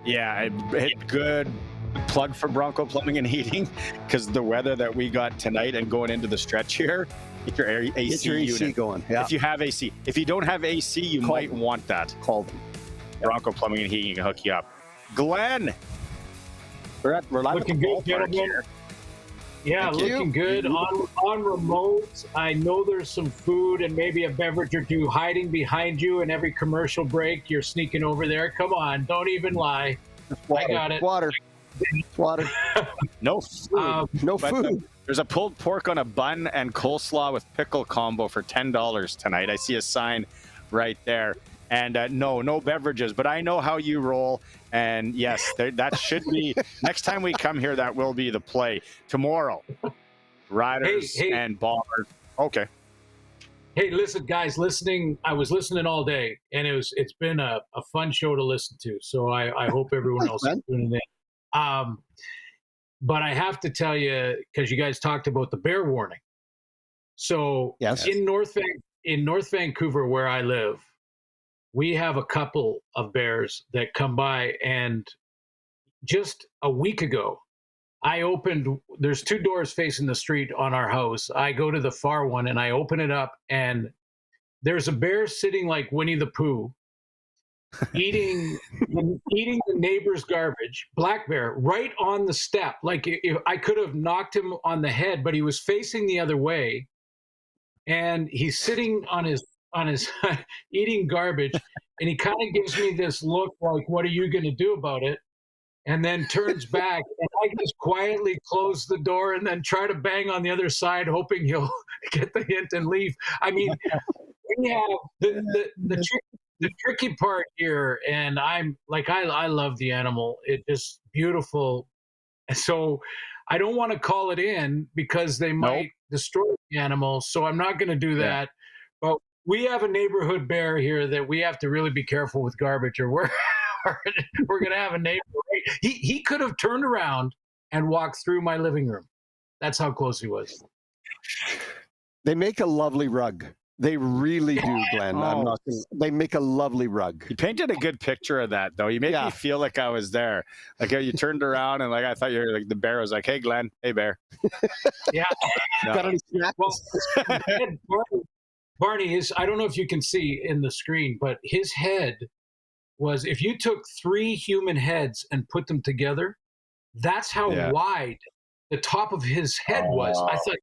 Yeah, good plug for Bronco Plumbing and Heating, because the weather that we got tonight and going into the stretch here, get your AC Get your AC unit going. Yeah. If you have AC. If you don't have AC, you might want that. Call them. Bronco Plumbing and Heating can hook you up. Glenn, we're live looking good, gentlemen. Yeah, looking good on remote. I know there's some food and maybe a beverage or two hiding behind you. And every commercial break, you're sneaking over there. Come on, don't even lie. I got it. Water. No food. No food. There's a pulled pork on a bun and coleslaw with pickle combo for $10 tonight. I see a sign right there. And no beverages, but I know how you roll. And yes, that should be next time we come here. That will be the play tomorrow. Riders and Bombers. Okay. Hey, listen, guys, I was listening all day, and it's been a fun show to listen to. So I hope everyone else is tuning in. But I have to tell you, because you guys talked about the bear warning. So yes. in North Vancouver, where I live, we have a couple of bears that come by, and just a week ago, there's two doors facing the street on our house. I go to the far one and I open it up, and there's a bear sitting like Winnie the Pooh, eating the neighbor's garbage, black bear, right on the step. Like I could have knocked him on the head, but he was facing the other way, and he's sitting on his eating garbage, and he kind of gives me this look like, what are you going to do about it? And then turns back, and I just quietly close the door and then try to bang on the other side, hoping he'll get the hint and leave. I mean, we have the tricky part here, and I'm like, I love the animal. It is beautiful. So I don't want to call it in because they might destroy the animal. So I'm not going to do that. But we have a neighborhood bear here that we have to really be careful with garbage, or we're going to have a neighbor. Right? He could have turned around and walked through my living room. That's how close he was. They make a lovely rug. They really do, Glenn. They make a lovely rug. You painted a good picture of that, though. You made me feel like I was there. Like you turned around and like I thought you were like the bear was like, "Hey, Glenn. Hey, bear." Yeah. No. Got any snacks? Well, Barney, I don't know if you can see in the screen, but his head was, if you took 3 human heads and put them together, that's how wide the top of his head was. I thought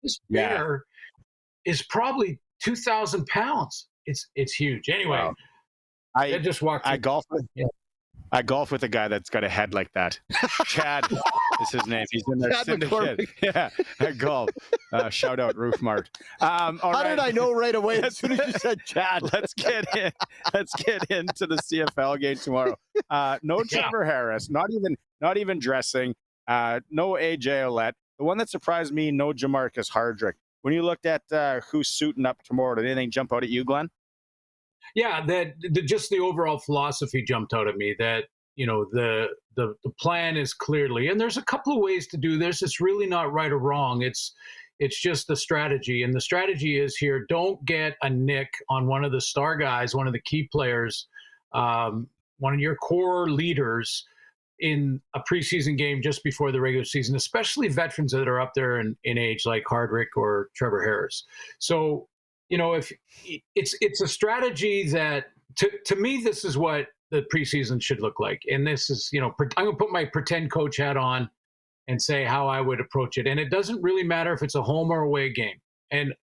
this bear is probably 2,000 pounds. It's huge. Anyway, I just walked. I golf with a guy that's got a head like that. Chad is his name. He's in their syndicate. Yeah, at golf. Shout out Roof Mart. How did I know right away as soon as you said Chad? Let's get into the CFL game tomorrow. No Trevor Harris. Not even dressing. No AJ Ouellette. The one that surprised me. No Jamarcus Hardrick. When you looked at who's suiting up tomorrow, did anything jump out at you, Glenn? Yeah, just the overall philosophy jumped out at me. That the plan is clearly, and there's a couple of ways to do this. It's really not right or wrong. It's just the strategy, and the strategy is here: don't get a nick on one of the star guys, one of the key players, one of your core leaders in a preseason game just before the regular season, especially veterans that are up there in age like Hardrick or Trevor Harris. So, if it's a strategy that to me, this is what the preseason should look like. And this is, I'm going to put my pretend coach hat on and say how I would approach it. And it doesn't really matter if it's a home or away game. And,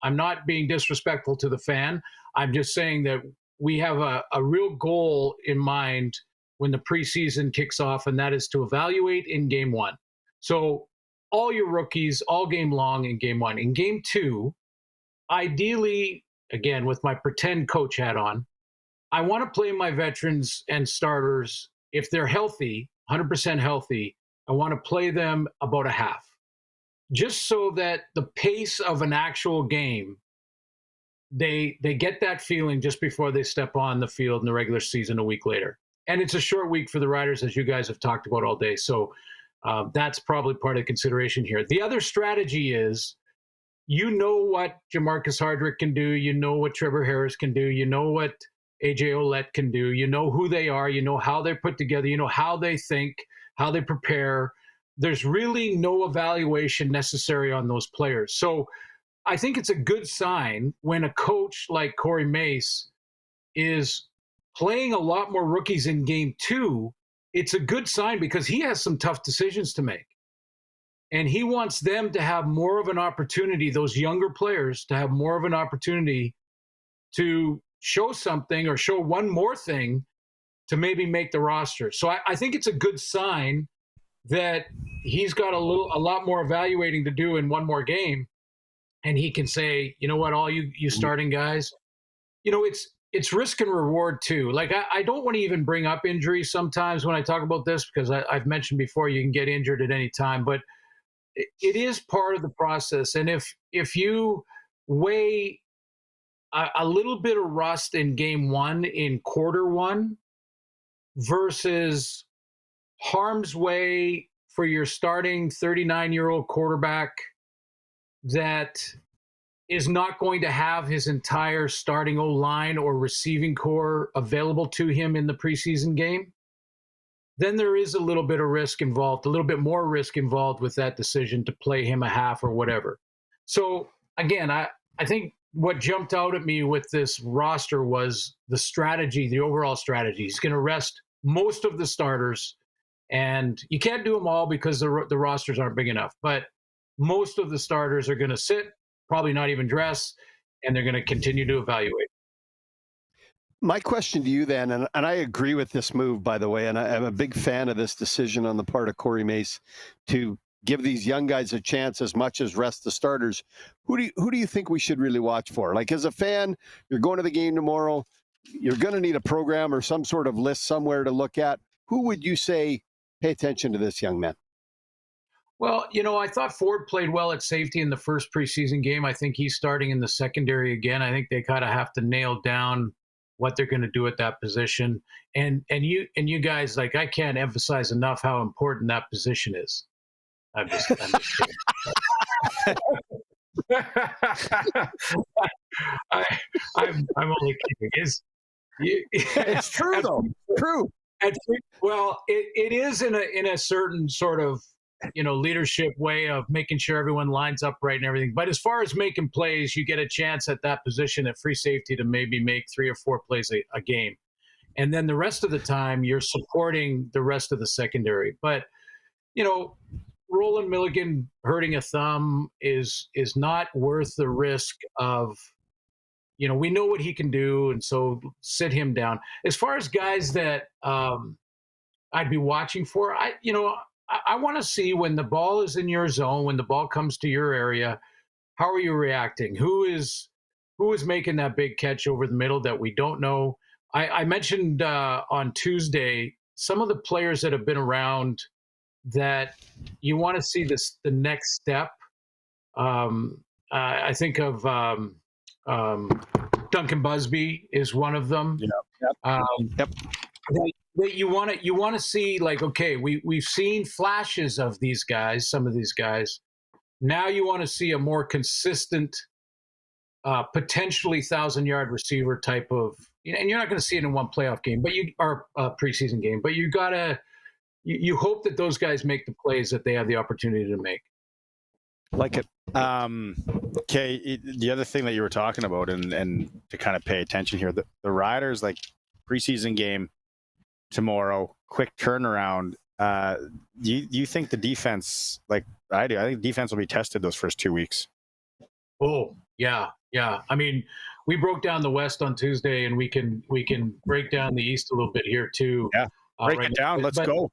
I'm not being disrespectful to the fan. I'm just saying that we have a real goal in mind when the preseason kicks off, and that is to evaluate in game 1. So all your rookies, all game long in game 1. In game 2, ideally, again, with my pretend coach hat on, I want to play my veterans and starters. If they're healthy, 100% healthy, I want to play them about a half, just so that the pace of an actual game, they get that feeling just before they step on the field in the regular season a week later. And it's a short week for the Riders, as you guys have talked about all day. So that's probably part of the consideration here. The other strategy is, what Jamarcus Hardrick can do. You know what Trevor Harris can do. You know what AJ Ouellette can do. You know who they are. You know how they're put together. You know how they think, how they prepare. There's really no evaluation necessary on those players. So I think it's a good sign when a coach like Corey Mace is playing a lot more rookies in game 2. It's a good sign because he has some tough decisions to make. And he wants them to have more of an opportunity, those younger players to have more of an opportunity to show something or show one more thing to maybe make the roster. So I think it's a good sign that he's got a lot more evaluating to do in one more game. And he can say, you know what, all you starting guys, it's risk and reward too. Like I don't want to even bring up injuries sometimes when I talk about this, because I've mentioned before you can get injured at any time, but it is part of the process. And if you weigh a little bit of rust in game 1 in quarter 1 versus harm's way for your starting 39-year-old quarterback that is not going to have his entire starting O-line or receiving core available to him in the preseason game, then there is a little bit of risk involved, a little bit more risk involved with that decision to play him a half or whatever. So again, I think what jumped out at me with this roster was the strategy, the overall strategy. He's going to rest most of the starters, and you can't do them all because the rosters aren't big enough, but most of the starters are going to sit, probably not even dress, and they're going to continue to evaluate. My question to you then, and I agree with this move, by the way, and I'm a big fan of this decision on the part of Corey Mace to give these young guys a chance as much as rest the starters. Who do you think we should really watch for? Like, as a fan, you're going to the game tomorrow, you're going to need a program or some sort of list somewhere to look at. Who would you say, pay attention to this young man? Well, I thought Ford played well at safety in the first preseason game. I think he's starting in the secondary again. I think they kind of have to nail down what they're going to do at that position. And you guys, like, I can't emphasize enough how important that position is. I'm just kidding. I'm only kidding. It's true, though. True. Well, it is in a certain sort of leadership way of making sure everyone lines up right and everything. But as far as making plays, you get a chance at that position at free safety to maybe make 3 or 4 plays a game. And then the rest of the time, you're supporting the rest of the secondary. But, Roland Milligan hurting a thumb is not worth the risk of, we know what he can do, and so sit him down. As far as guys that I'd be watching for, I want to see when the ball is in your zone, when the ball comes to your area, how are you reacting? Who is making that big catch over the middle that we don't know? I mentioned on Tuesday some of the players that have been around that you want to see the next step. I think of Duncan Busby is one of them. Yep. That you want to see, like, okay, we've seen flashes of these guys, some of these guys. Now you want to see a more consistent, potentially 1,000-yard receiver type of, and you're not going to see it in one playoff game, but preseason game. But you hope that those guys make the plays that they have the opportunity to make. Like it. Okay, the other thing that you were talking about, and to kind of pay attention here, the Riders, like, preseason game tomorrow, quick turnaround. Do you think the defense, like I do, I think defense will be tested those first 2 weeks? Oh, yeah. I mean, we broke down the West on Tuesday, and we can break down the East a little bit here too. Yeah, break it down. Let's go.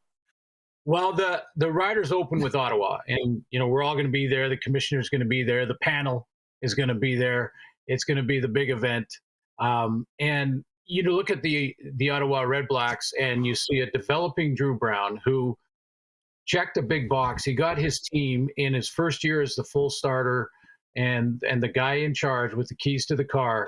Well, the Riders open with Ottawa, and we're all going to be there. The commissioner's going to be there. The panel is going to be there. It's going to be the big event. And you look at the Ottawa Red Blacks, and you see a developing Drew Brown who checked a big box. He got his team in his first year as the full starter and the guy in charge with the keys to the car.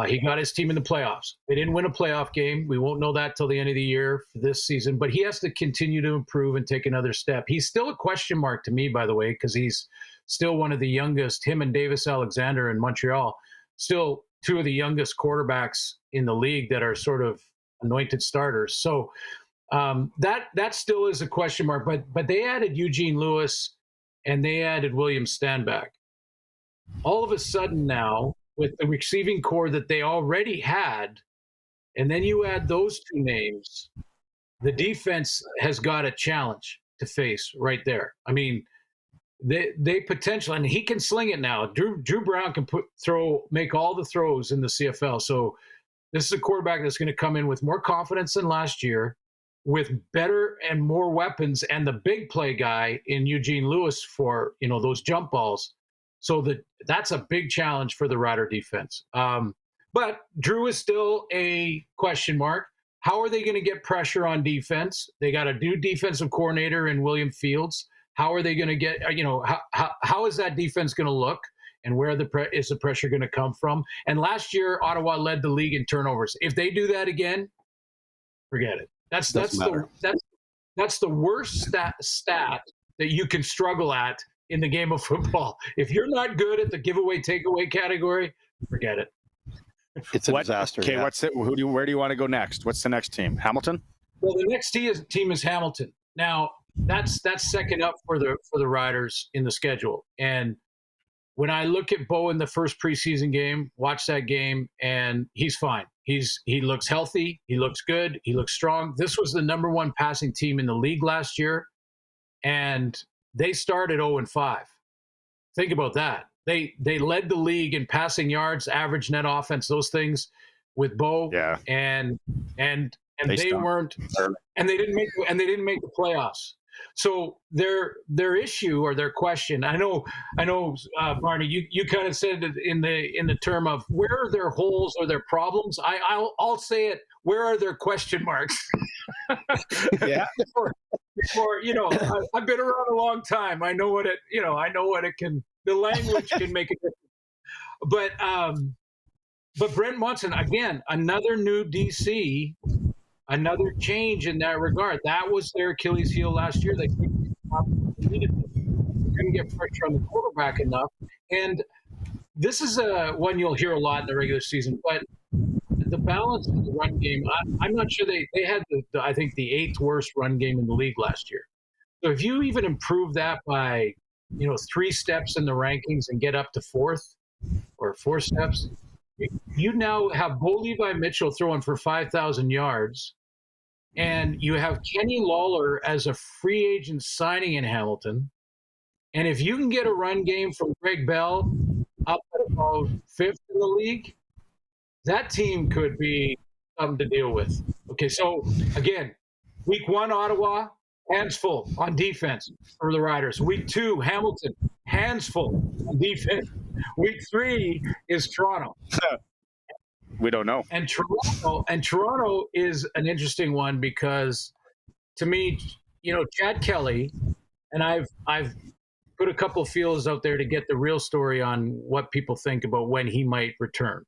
He got his team in the playoffs. They didn't win a playoff game. We won't know that till the end of the year for this season, but he has to continue to improve and take another step. He's still a question mark to me, by the way, because he's still one of the youngest, him and Davis Alexander in Montreal, still two of the youngest quarterbacks in the league that are sort of anointed starters. So that still is a question mark. But they added Eugene Lewis and they added William Stanback. All of a sudden now, with the receiving core that they already had, and then you add those two names, the defense has got a challenge to face right there. I mean, they potentially, and he can sling it now. Drew Brown can make all the throws in the CFL. So this is a quarterback that's going to come in with more confidence than last year, with better and more weapons, and the big play guy in Eugene Lewis for those jump balls. So that's a big challenge for the Rider defense. But Drew is still a question mark. How are they going to get pressure on defense? They got a new defensive coordinator in William Fields. How are they going to get, how is that defense going to look? And where is the pressure going to come from? And last year, Ottawa led the league in turnovers. If they do that again, forget it. That's the worst stat that you can struggle at in the game of football. If you're not good at the giveaway takeaway category, forget it. It's a disaster. Okay, yeah. where do you want to go next? What's the next team? Hamilton? Well, the next team is Hamilton. Now, that's second up for the Riders in the schedule. And when I look at Bo in the first preseason game, watch that game, and he's fine. He looks healthy. He looks good. He looks strong. This was the number one passing team in the league last year, and they started 0-5. Think about that. They led the league in passing yards, average net offense, those things with Bo. Yeah. And they weren't, and they didn't make the playoffs. So their issue or their question, I know, Barney, you kind of said it in the term of where are their holes or their problems. I'll say it. Where are their question marks? Yeah. Before I've been around a long time. I know what it can. The language can make a difference. But Brent Munson, again, another new DC. Another change in that regard. That was their Achilles heel last year. They couldn't get pressure on the quarterback enough. And this is one you'll hear a lot in the regular season. But the balance of the run game, I'm not sure they had I think the 8th worst run game in the league last year. So if you even improve that by 3 steps in the rankings and get up to 4th or 4 steps, you now have Bo Levi Mitchell throwing for 5,000 yards. And you have Kenny Lawler as a free agent signing in Hamilton. And if you can get a run game from Greg Bell up at about 5th in the league, that team could be something to deal with. Okay, so again, week 1, Ottawa, hands full on defense for the Riders. Week 2, Hamilton, hands full on defense. Week 3 is Toronto. We don't know. And Toronto is an interesting one because, to me, Chad Kelly, and I've put a couple of feelers out there to get the real story on what people think about when he might return.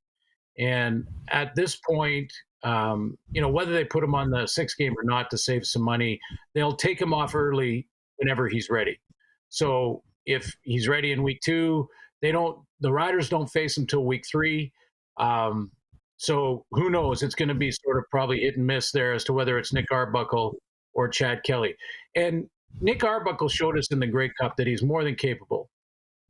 And at this point, whether they put him on the 6th game or not to save some money, they'll take him off early whenever he's ready. So if he's ready in week 2, the Riders don't face him till week 3. So who knows? It's going to be sort of probably hit and miss there as to whether it's Nick Arbuckle or Chad Kelly. And Nick Arbuckle showed us in the Grey Cup that he's more than capable.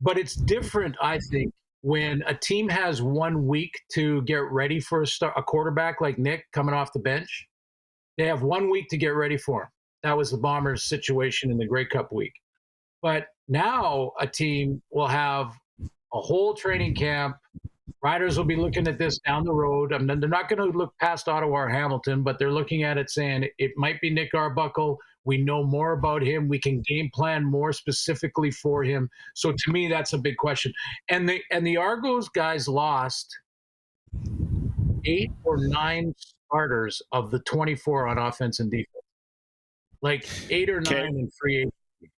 But it's different, I think, when a team has 1 week to get ready for a quarterback like Nick coming off the bench. They have 1 week to get ready for him. That was the Bombers' situation in the Grey Cup week. But now a team will have a whole training camp. Riders will be looking at this down the road. I mean, they're not going to look past Ottawa or Hamilton, but they're looking at it saying it might be Nick Arbuckle. We know more about him. We can game plan more specifically for him. So to me, that's a big question. And the Argos guys lost 8 or 9 starters of the 24 on offense and defense. Like 8 or 9 in free agency.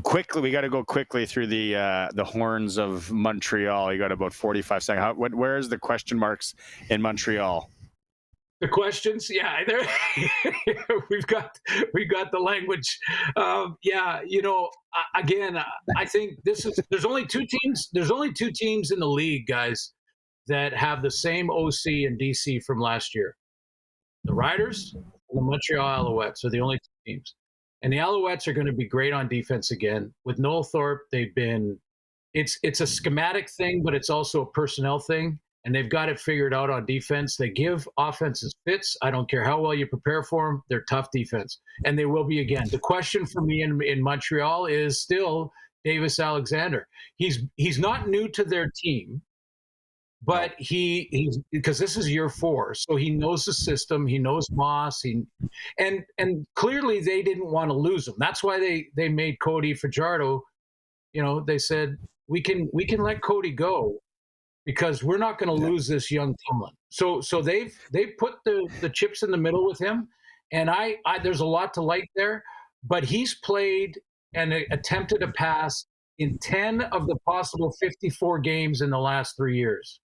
Quickly, we got to go quickly through the horns of Montreal. You got about 45 seconds. Where is the question marks in Montreal? The questions, yeah, there we've got the language. Yeah, again, I think there's only two teams. There's only two teams in the league, guys, that have the same OC and DC from last year. The Riders and the Montreal Alouettes are the only two teams, and the Alouettes are going to be great on defense again with Noel Thorpe. They've been it's a schematic thing, but it's also a personnel thing. And they've got it figured out on defense. They give offenses fits. I don't care how well you prepare for them. They're tough defense, and they will be again. The question for me in Montreal is still Davis Alexander. He's not new to their team, but he's because this is year 4, so he knows the system. He knows Moss. And clearly they didn't want to lose him. That's why they made Cody Fajardo. They said we can let Cody go, because we're not going to lose this young Tomlin. So they've put the chips in the middle with him, and I there's a lot to like there. But he's played and attempted a pass in 10 of the possible 54 games in the last 3 years.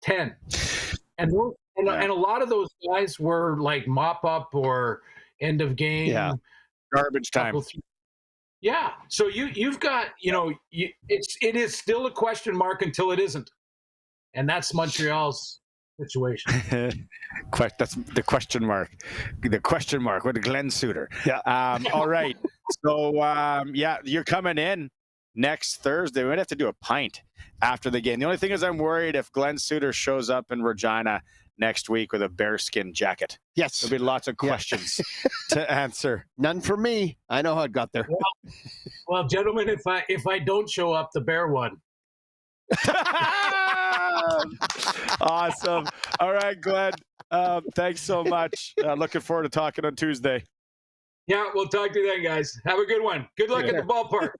10, and a lot of those guys were like mop up or end of game, garbage time. Yeah, so you've got it is still a question mark until it isn't, and that's Montreal's situation. That's the question mark. The question mark with Glen Suitor. Yeah. All right. So you're coming in next Thursday. We might have to do a pint after the game. The only thing is, I'm worried if Glen Suitor shows up in Regina next week with a bearskin jacket. Yes. There'll be lots of questions to answer. None for me. I know how it got there. Well, gentlemen, if I don't show up, the bear won. Awesome. All right, Glenn. Thanks so much. Looking forward to talking on Tuesday. Yeah, we'll talk to you then, guys. Have a good one. Good luck at the ballpark.